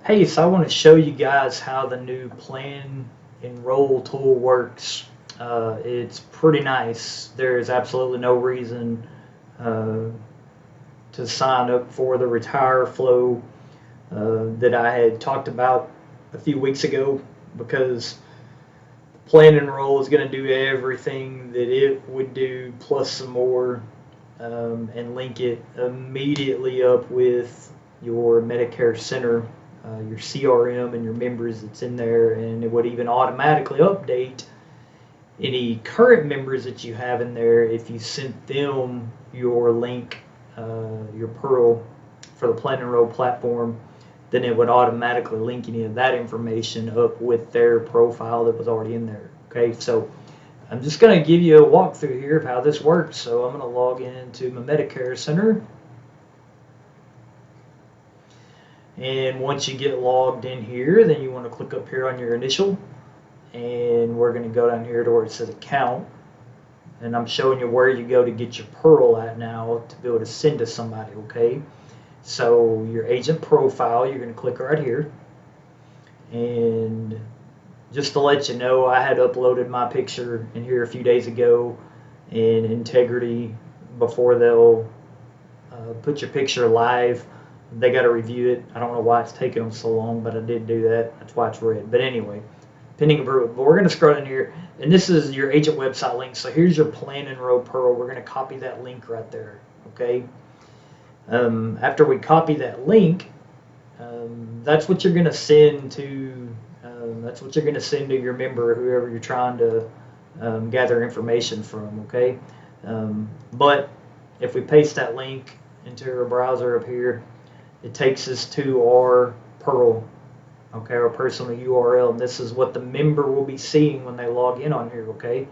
Hey, so I want to show you guys how the new Plan Enroll tool works. It's pretty nice. There is absolutely no reason uh, to sign up for the Retire Flow that I had talked about a few weeks ago, because Plan Enroll is going to do everything that it would do plus some more, and link it immediately up with your Medicare Center, your CRM, and your members that's in there, and it would even automatically update any current members that you have in there if you sent them your link, your Pearl for the Plan Enroll platform. Then it would automatically link any of that information up with their profile that was already in there. Okay, so I'm just going to give you a walkthrough here of how this works. So I'm going to log into my Medicare Center. And once you get logged in here, then you want to click up here on your initial. And we're going to go down here to where it says account. And I'm showing you where you go to get your Pearl at now to be able to send to somebody, okay? So your agent profile, you're going to click right here. And just to let you know, I had uploaded my picture in here a few days ago, and Integrity, before they'll put your picture live, they got to review it. I don't know why it's taking them so long, but I did do that. That's why it's red. But anyway, pending approval. But we're going to scroll in here, and this is your agent website link. So here's your Plan Enroll Pearl. We're going to copy that link right there, okay? After we copy that link, that's what you're going to send to. That's what you're going to send to your member, whoever you're trying to gather information from. Okay, but if we paste that link into our browser up here, it takes us to our Pearl, okay, our personal URL, and this is what the member will be seeing when they log in on here. Okay.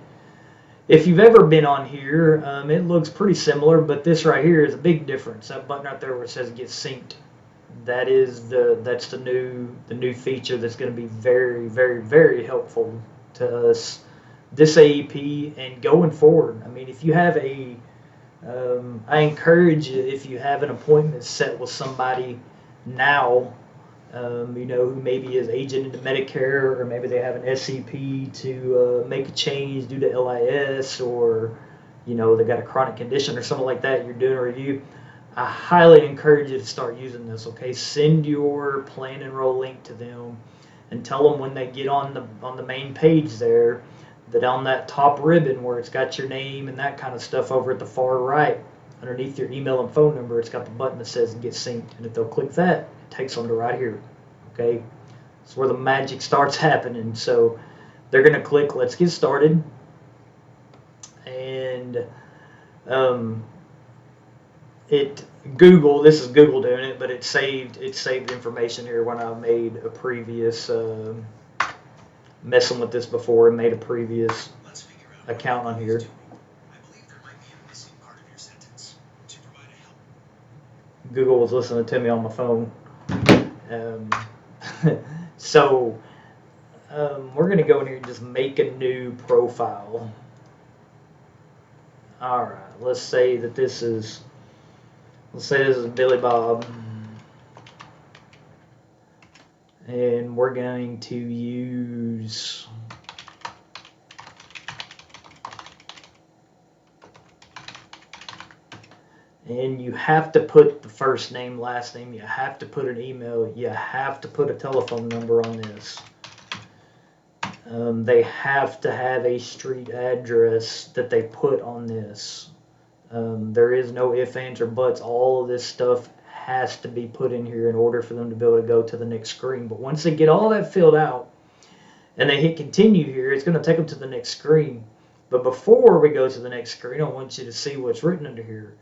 If you've ever been on here, it looks pretty similar, but this right here is a big difference. That button right there where it says Get Synced, that's the new feature that's going to be very, very, very helpful to us this AEP and going forward. I mean, if you have I encourage you, if you have an appointment set with somebody now, who maybe is agent into Medicare, or maybe they have an SCP to make a change due to LIS, or they got a chronic condition or something like that, you're doing a review, I highly encourage you to start using this. Okay, send your Plan Enroll link to them and tell them when they get on the main page there, that on that top ribbon where it's got your name and that kind of stuff, over at the far right underneath your email and phone number, it's got the button that says Get Synced, and if they'll click that, it takes them to right here. Okay, it's where the magic starts happening. So they're going to click Let's Get Started, and this is Google doing it, but it saved information here when I made a previous messing with this before and made a previous account on here. Google was listening to me on my phone. So we're going to go in here and just make a new profile. All right, let's say this is Billy Bob, and we're going to use and you have to put the first name, last name, you have to put an email, you have to put a telephone number on this. They have to have a street address that they put on this. There is no ifs, ands, or buts. All of this stuff has to be put in here in order for them to be able to go to the next screen. But once they get all that filled out and they hit continue here, it's going to take them to the next screen. But before we go to the next screen, I want you to see what's written under here.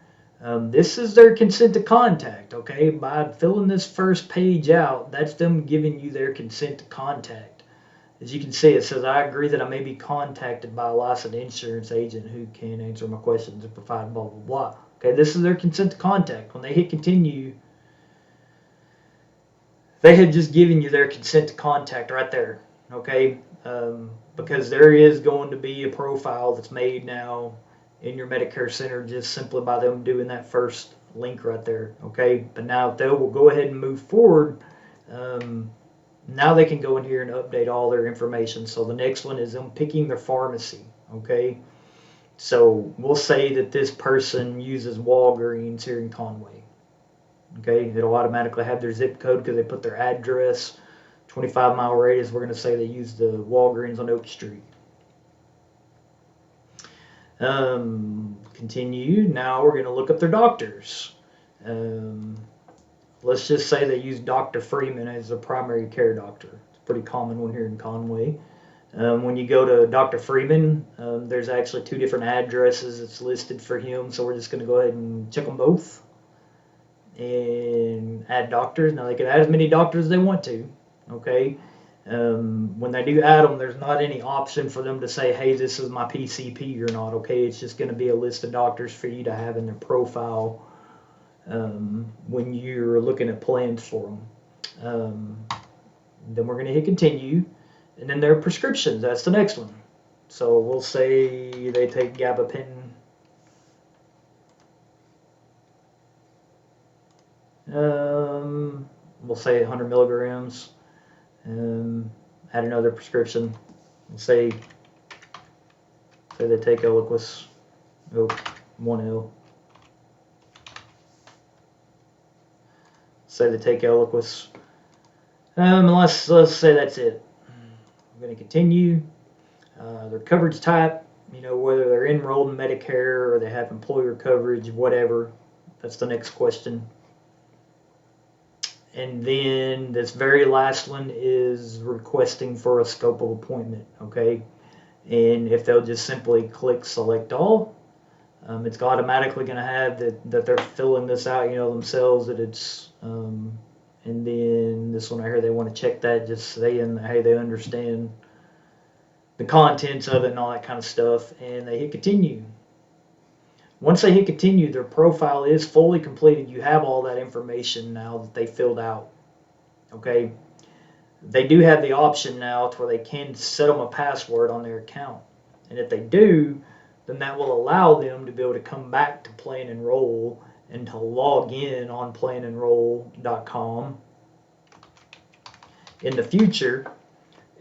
This is their consent to contact, okay? By filling this first page out, that's them giving you their consent to contact. As you can see, it says, I agree that I may be contacted by a licensed insurance agent who can answer my questions and provide blah, blah, blah. Okay, this is their consent to contact. When they hit continue, they had just given you their consent to contact right there, okay? Because there is going to be a profile that's made now in your Medicare Center just simply by them doing that first link right there, okay? But now if they will go ahead and move forward, Now they can go in here and update all their information. So the next one is them picking their pharmacy. Okay, so we'll say that this person uses Walgreens here in Conway. Okay, it'll automatically have their zip code because they put their address, 25-mile radius. We're going to say they use the Walgreens on Oak Street. Continue. Now we're going to look up their doctors. Let's just say they use Dr. Freeman as a primary care doctor. It's a pretty common one here in Conway. When you go to Dr. Freeman, there's actually 2 different addresses that's listed for him. So we're just going to go ahead and check them both and add doctors. Now they can add as many doctors as they want to. Okay. When they do add them, there's not any option for them to say, hey, this is my PCP or not. Okay. It's just going to be a list of doctors for you to have in their profile when you're looking at plans for them. Then we're going to hit continue. And then their prescriptions, that's the next one. So we'll say they take gabapentin. We'll say 100 milligrams. Add another prescription. We'll say they take Eliquis. Oh, 1L. Say they take Eliquis. Let's say that's it. I'm going to continue. Their coverage type, whether they're enrolled in Medicare or they have employer coverage, whatever. That's the next question. And then this very last one is requesting for a scope of appointment, okay? And if they'll just simply click select all, it's automatically going to have that they're filling this out, themselves, that it's, and then this one right here, they want to check that, just saying, hey, they understand the contents of it and all that kind of stuff, and they hit continue. Once they hit continue, their profile is fully completed. You have all that information now that they filled out. Okay? They do have the option now to where they can set them a password on their account. And if they do, then that will allow them to be able to come back to Plan Enroll and to log in on planenroll.com in the future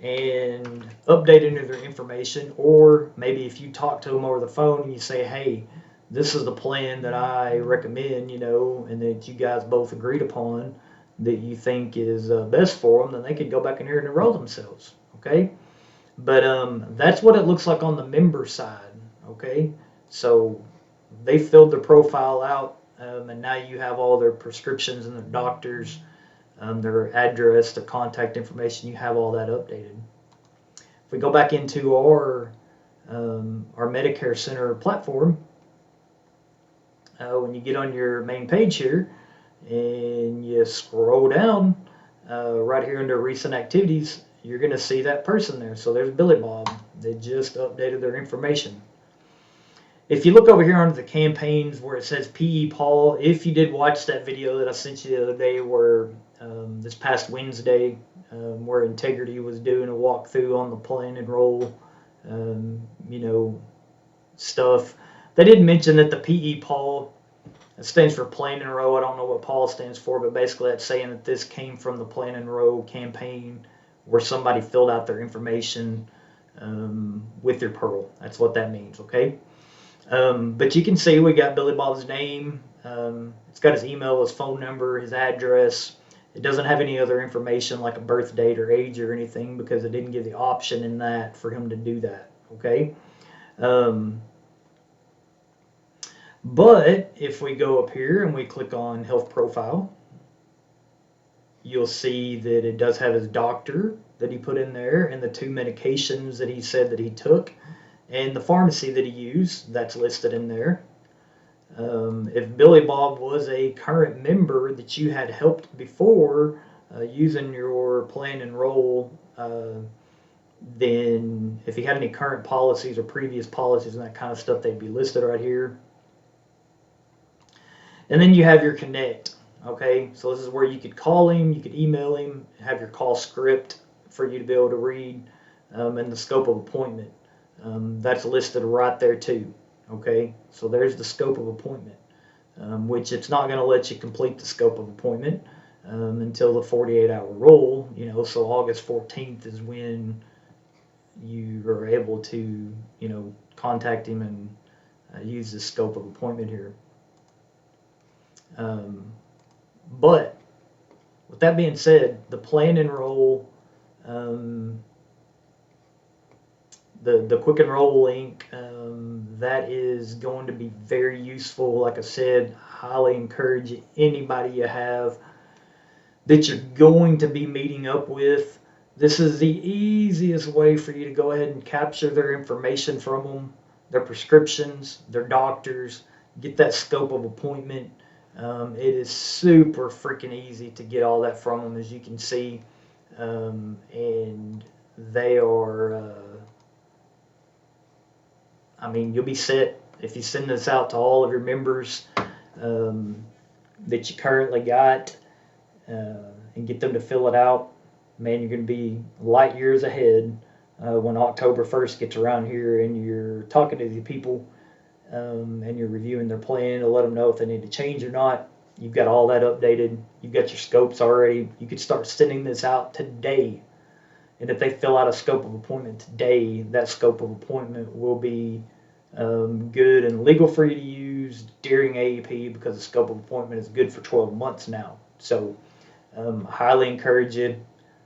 and update into their information. Or maybe if you talk to them over the phone and you say, hey, this is the plan that I recommend, and that you guys both agreed upon that you think is best for them, then they could go back in here and enroll themselves, okay? But that's what it looks like on the member side, okay? So they filled their profile out, and now you have all their prescriptions and their doctors, their address, their contact information. You have all that updated. If we go back into our Medicare Center platform, when you get on your main page here and you scroll down right here under recent activities, you're going to see that person there. So there's Billy Bob. They just updated their information. If you look over here under the campaigns where it says P.E. Paul, if you did watch that video that I sent you the other day where this past Wednesday where Integrity was doing a walkthrough on the Plan Enroll stuff, they did mention that the P.E. Paul, it stands for Plan Enroll. I don't know what Paul stands for, but basically that's saying that this came from the Plan Enroll campaign where somebody filled out their information with their Pearl. That's what that means, okay? But you can see we got Billy Bob's name. It's got his email, his phone number, his address. It doesn't have any other information like a birth date or age or anything because it didn't give the option in that for him to do that, okay? But if we go up here and we click on Health Profile, you'll see that it does have his doctor that he put in there and the 2 medications that he said that he took and the pharmacy that he used, that's listed in there. If Billy Bob was a current member that you had helped before using your Plan Enroll, then if he had any current policies or previous policies and that kind of stuff, they'd be listed right here. And then you have your Connect, okay? So this is where you could call him, you could email him, have your call script for you to be able to read, and the scope of appointment. That's listed right there too, okay? So there's the scope of appointment, which it's not going to let you complete the scope of appointment. until the 48-hour rule. So August 14th is when you are able to, contact him and use the scope of appointment here. But with that being said, the Plan Enroll, the Quick Enroll link, that is going to be very useful. Like I said, highly encourage anybody you have that you're going to be meeting up with. This is the easiest way for you to go ahead and capture their information from them, their prescriptions, their doctors, get that scope of appointment. It is super freaking easy to get all that from them, as you can see. And they are, you'll be set if you send this out to all of your members that you currently got and get them to fill it out. Man, you're going to be light years ahead when October 1st gets around here and you're talking to the people and you're reviewing their plan to let them know if they need to change or not. You've got all that updated. You've got your scopes already. You could start sending this out today. And if they fill out a scope of appointment today, that scope of appointment will be good and legal for you to use during AEP, because the scope of appointment is good for 12 months now. So highly encourage you.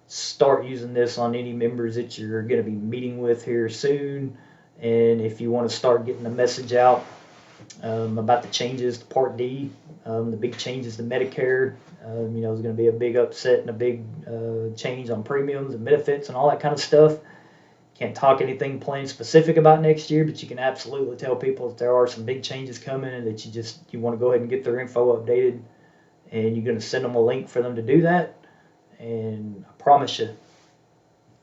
Start using this on any members that you're going to be meeting with here soon. And if you want to start getting the message out about the changes to Part D, the big changes to Medicare, there's going to be a big upset and a big change on premiums and benefits and all that kind of stuff. Can't talk anything plain specific about next year, but you can absolutely tell people that there are some big changes coming and that you want to go ahead and get their info updated. And you're going to send them a link for them to do that. And I promise you,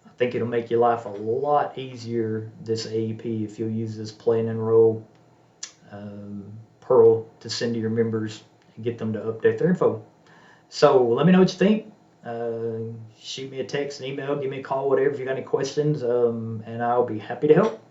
I think it'll make your life a lot easier this AEP if you'll use this Plan Enroll Pearl to send to your members and get them to update their info. So let me know what you think. Shoot me a text, an email, give me a call, whatever, if you got any questions, and I'll be happy to help.